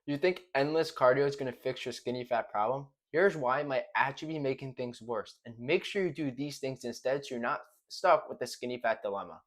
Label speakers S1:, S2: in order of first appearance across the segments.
S1: You think endless cardio is going to fix your skinny fat problem? Here's why it might actually be making things worse. And make sure you do these things instead so you're not stuck with the skinny fat dilemma.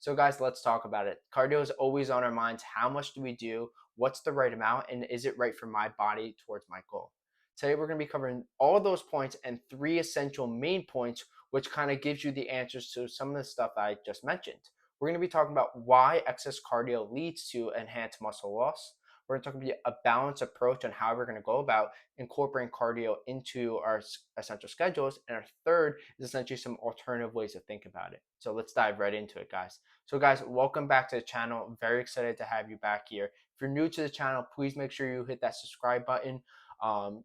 S1: So, guys, let's talk about it. Cardio is always on our minds. How much do we do? What's the right amount? And is it right for my body towards my goal? Today, we're going to be covering all of those points and three essential main points, which kind of gives you the answers to some of the stuff I just mentioned. We're going to be talking about why excess cardio leads to enhanced muscle loss. We're going to talk about a balanced approach on how we're going to go about incorporating cardio into our essential schedules. And our third is essentially some alternative ways to think about it. So let's dive right into it, guys. So, guys, welcome back to the channel. I'm very excited to have you back here. If you're new to the channel, please make sure you hit that subscribe button.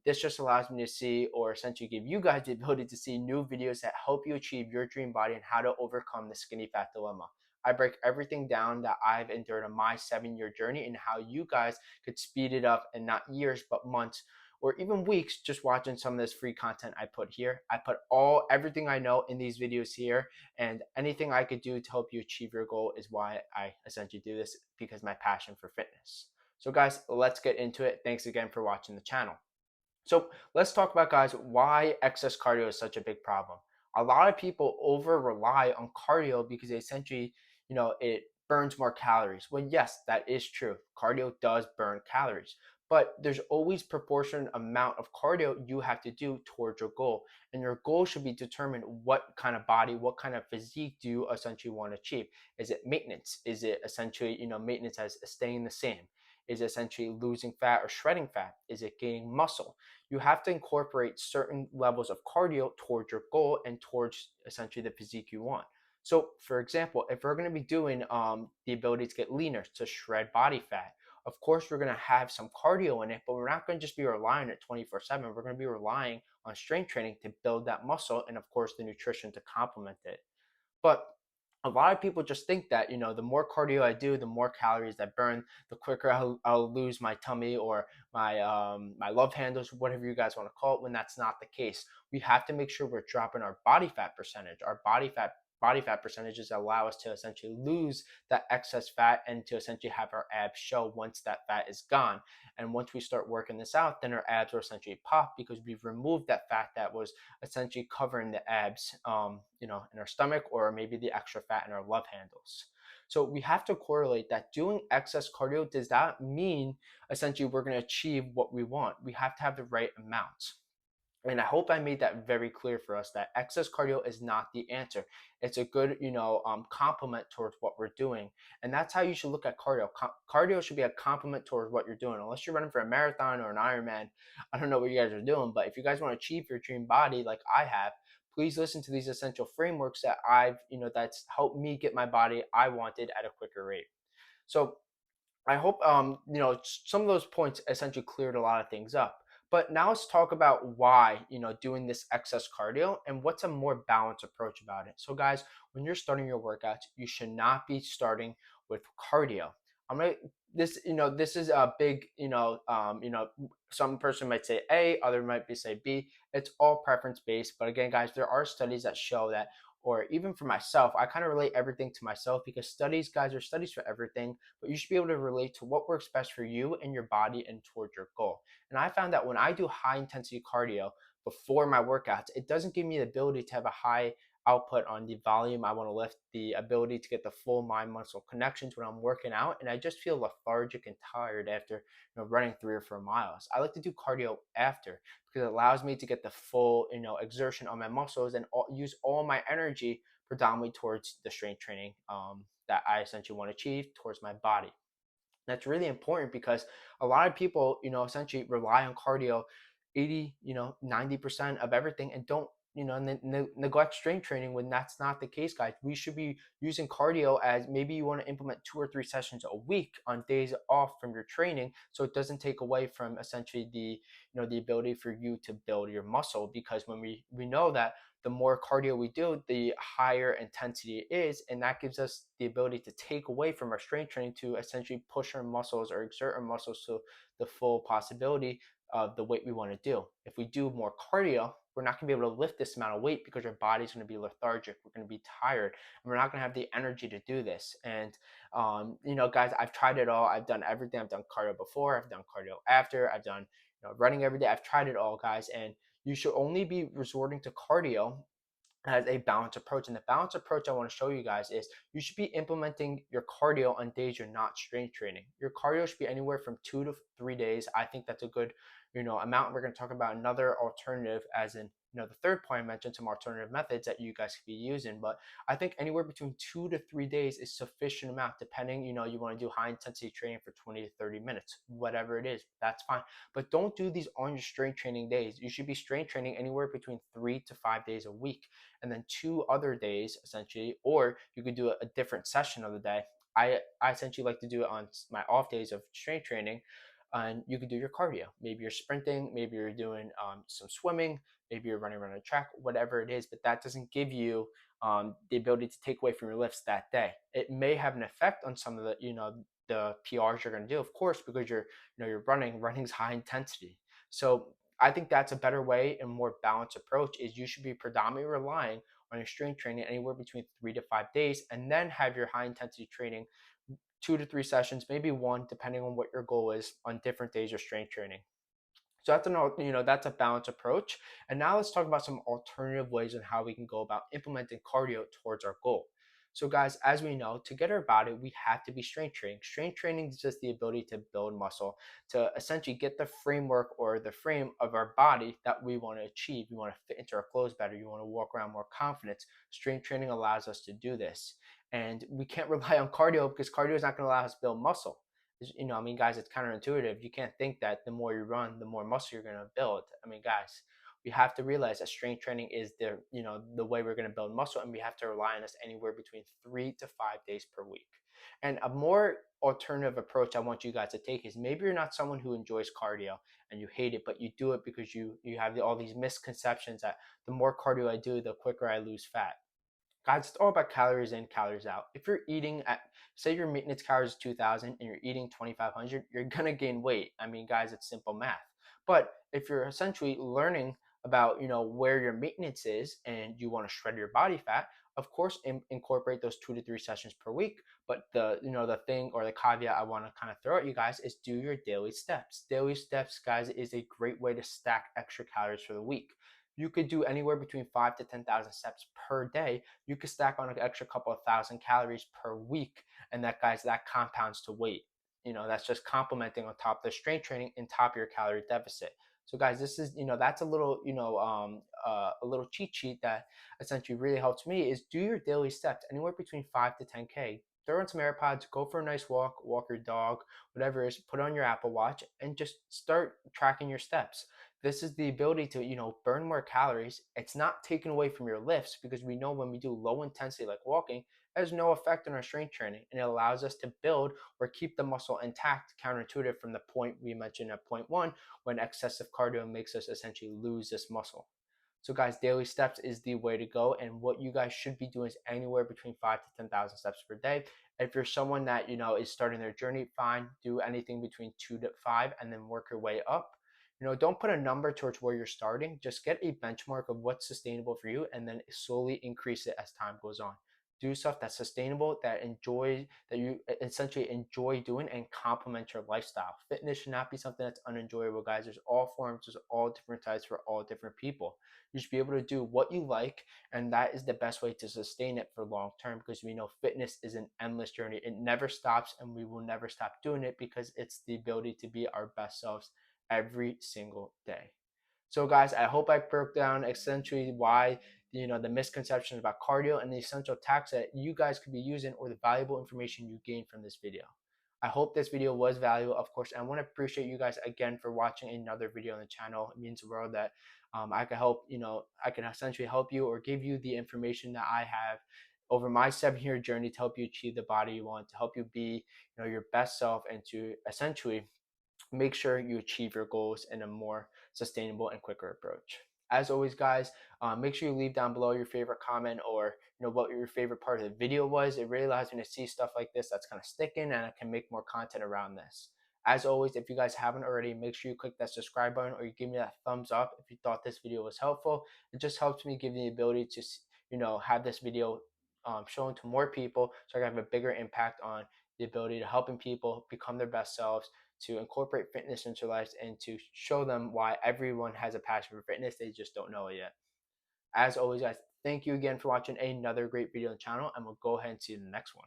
S1: This just allows me to see, or essentially give you guys the ability to see new videos that help you achieve your dream body and how to overcome the skinny fat dilemma. I break everything down that I've endured on my 7-year journey and how you guys could speed it up in not years, but months or even weeks just watching some of this free content I put here. I put everything I know in these videos here, and anything I could do to help you achieve your goal is why I essentially do this, because my passion for fitness. So guys, let's get into it. Thanks again for watching the channel. So let's talk about, guys, why excess cardio is such a big problem. A lot of people over rely on cardio because they essentially, it burns more calories. Well, yes, that is true. Cardio does burn calories, but there's always proportionate amount of cardio you have to do towards your goal. And your goal should be determined what kind of body, what kind of physique do you essentially want to achieve. Is it maintenance? Is it essentially, maintenance as staying the same? Is it essentially losing fat or shredding fat? Is it gaining muscle? You have to incorporate certain levels of cardio towards your goal and towards essentially the physique you want. So, for example, if we're going to be doing the ability to get leaner, to shred body fat, of course, we're going to have some cardio in it, but we're not going to just be relying on it 24/7. We're going to be relying on strength training to build that muscle and, of course, the nutrition to complement it. But a lot of people just think that, the more cardio I do, the more calories I burn, the quicker I'll lose my tummy or my love handles, whatever you guys want to call it, when that's not the case. We have to make sure we're dropping our body fat percentage. Our body fat percentages allow us to essentially lose that excess fat and to essentially have our abs show once that fat is gone. And once we start working this out, then our abs will essentially pop because we've removed that fat that was essentially covering the abs, in our stomach, or maybe the extra fat in our love handles. So we have to correlate that doing excess cardio does not mean essentially we're going to achieve what we want. We have to have the right amount. And I hope I made that very clear for us that excess cardio is not the answer. It's a good, complement towards what we're doing. And that's how you should look at cardio. Cardio should be a complement towards what you're doing. Unless you're running for a marathon or an Ironman, I don't know what you guys are doing. But if you guys want to achieve your dream body like I have, please listen to these essential frameworks that that's helped me get my body I wanted at a quicker rate. So I hope some of those points essentially cleared a lot of things up. But now let's talk about why doing this excess cardio and what's a more balanced approach about it. So guys, when you're starting your workouts, you should not be starting with cardio. I'm gonna this is a big some person might say A, other might be say B. It's all preference based. But again, guys, there are studies that show that, or even for myself, I kind of relate everything to myself, because studies, guys, are studies for everything, but you should be able to relate to what works best for you and your body and towards your goal. And I found that when I do high intensity cardio before my workouts, it doesn't give me the ability to have a high output on the volume I want to lift, the ability to get the full mind muscle connections when I'm working out, and I just feel lethargic and tired after running 3 or 4 miles. I like to do cardio after, because it allows me to get the full exertion on my muscles and use all my energy predominantly towards the strength training that I essentially want to achieve towards my body. That's really important because a lot of people, essentially rely on cardio 80, 90% of everything, and don't, neglect strength training when that's not the case, guys. We should be using cardio as maybe you want to implement 2 or 3 sessions a week on days off from your training, so it doesn't take away from essentially the ability for you to build your muscle. Because when we know that the more cardio we do, the higher intensity it is, and that gives us the ability to take away from our strength training to essentially push our muscles or exert our muscles to the full possibility of the weight we want to do. If we do more cardio, we're not going to be able to lift this amount of weight because our body's going to be lethargic. We're going to be tired, and we're not going to have the energy to do this. And guys, I've tried it all. I've done everything. I've done cardio before. I've done cardio after. I've done running every day. I've tried it all, guys, and you should only be resorting to cardio as a balanced approach. And the balanced approach I want to show you guys is you should be implementing your cardio on days you're not strength training. Your cardio should be anywhere from 2 to 3 days. I think that's a good, amount. We're going to talk about another alternative, as in, the third point I mentioned, some alternative methods that you guys could be using. But I think anywhere between 2 to 3 days is sufficient amount, depending, you want to do high intensity training for 20 to 30 minutes, whatever it is, that's fine. But don't do these on your strength training days. You should be strength training anywhere between 3 to 5 days a week, and then 2 other days essentially, or you could do a different session of the day. I essentially like to do it on my off days of strength training, and you could do your cardio. Maybe you're sprinting, maybe you're doing some swimming, maybe you're running around a track, whatever it is, but that doesn't give you the ability to take away from your lifts that day. It may have an effect on some of the PRs you're going to do, of course, because you're running's high intensity. So I think that's a better way and more balanced approach. Is you should be predominantly relying on your strength training anywhere between 3 to 5 days, and then have your high intensity training 2 to 3 sessions, maybe one, depending on what your goal is, on different days of strength training. So that's a balanced approach. And now let's talk about some alternative ways on how we can go about implementing cardio towards our goal. So guys, as we know, to get our body, we have to be strength training. Strength training is just the ability to build muscle, to essentially get the framework or the frame of our body that we want to achieve. We want to fit into our clothes better. You want to walk around more confident. Strength training allows us to do this. And we can't rely on cardio, because cardio is not going to allow us to build muscle. Guys, it's counterintuitive. You can't think that the more you run, the more muscle you're going to build. Guys, we have to realize that strength training is the way we're going to build muscle, and we have to rely on this anywhere between 3 to 5 days per week. And a more alternative approach I want you guys to take is, maybe you're not someone who enjoys cardio and you hate it, but you do it because you have all these misconceptions that the more cardio I do, the quicker I lose fat. Guys, it's all about calories in, calories out. If you're eating say your maintenance calories is 2,000 and you're eating 2,500, you're gonna gain weight. Guys, it's simple math. But if you're essentially learning about where your maintenance is, and you want to shred your body fat, of course, incorporate those 2 to 3 sessions per week. But the thing, or the caveat I want to kind of throw at you guys, is do your daily steps. Daily steps, guys, is a great way to stack extra calories for the week. You could do anywhere between 5 to 10,000 steps per day. You could stack on an extra couple of thousand calories per week, and that compounds to weight. That's just complementing on top of the strength training and top of your calorie deficit. So guys, this is that's a little a little cheat sheet that essentially really helps me, is do your daily steps anywhere between 5 to 10K. Throw in some AirPods, go for a nice walk, walk your dog, whatever it is, put on your Apple Watch, and just start tracking your steps. This is the ability to burn more calories. It's not taken away from your lifts, because we know when we do low intensity like walking, it has no effect on our strength training, and it allows us to build or keep the muscle intact, counterintuitive from the point we mentioned at point one, when excessive cardio makes us essentially lose this muscle. So guys, daily steps is the way to go, and what you guys should be doing is anywhere between 5 to 10,000 steps per day. If you're someone that is starting their journey, fine, do anything between 2 to 5 and then work your way up. Don't put a number towards where you're starting. Just get a benchmark of what's sustainable for you, and then slowly increase it as time goes on. Do stuff that's sustainable, that you essentially enjoy doing, and complement your lifestyle. Fitness should not be something that's unenjoyable, guys. There's all forms, there's all different types for all different people. You should be able to do what you like, and that is the best way to sustain it for long term, because we know fitness is an endless journey. It never stops, and we will never stop doing it, because it's the ability to be our best selves every single day. So guys, I hope I broke down essentially why the misconceptions about cardio and the essential tactics that you guys could be using, or the valuable information you gained from this video. I hope this video was valuable, of course, and I want to appreciate you guys again for watching another video on the channel. It means the world that I can help, I can essentially help you, or give you the information that I have over my 7-year journey to help you achieve the body you want, to help you be your best self, and to essentially make sure you achieve your goals in a more sustainable and quicker approach. As always, guys, make sure you leave down below your favorite comment, or what your favorite part of the video was. It really allows me to see stuff like this that's kind of sticking, and I can make more content around this. As always, if you guys haven't already, make sure you click that subscribe button or you give me that thumbs up if you thought this video was helpful. It just helps me give the ability to, have this video shown to more people so I can have a bigger impact on the ability to helping people become their best selves, to incorporate fitness into their lives, and to show them why everyone has a passion for fitness. They just don't know it yet. As always, guys, thank you again for watching another great video on the channel, and we'll go ahead and see you in the next one.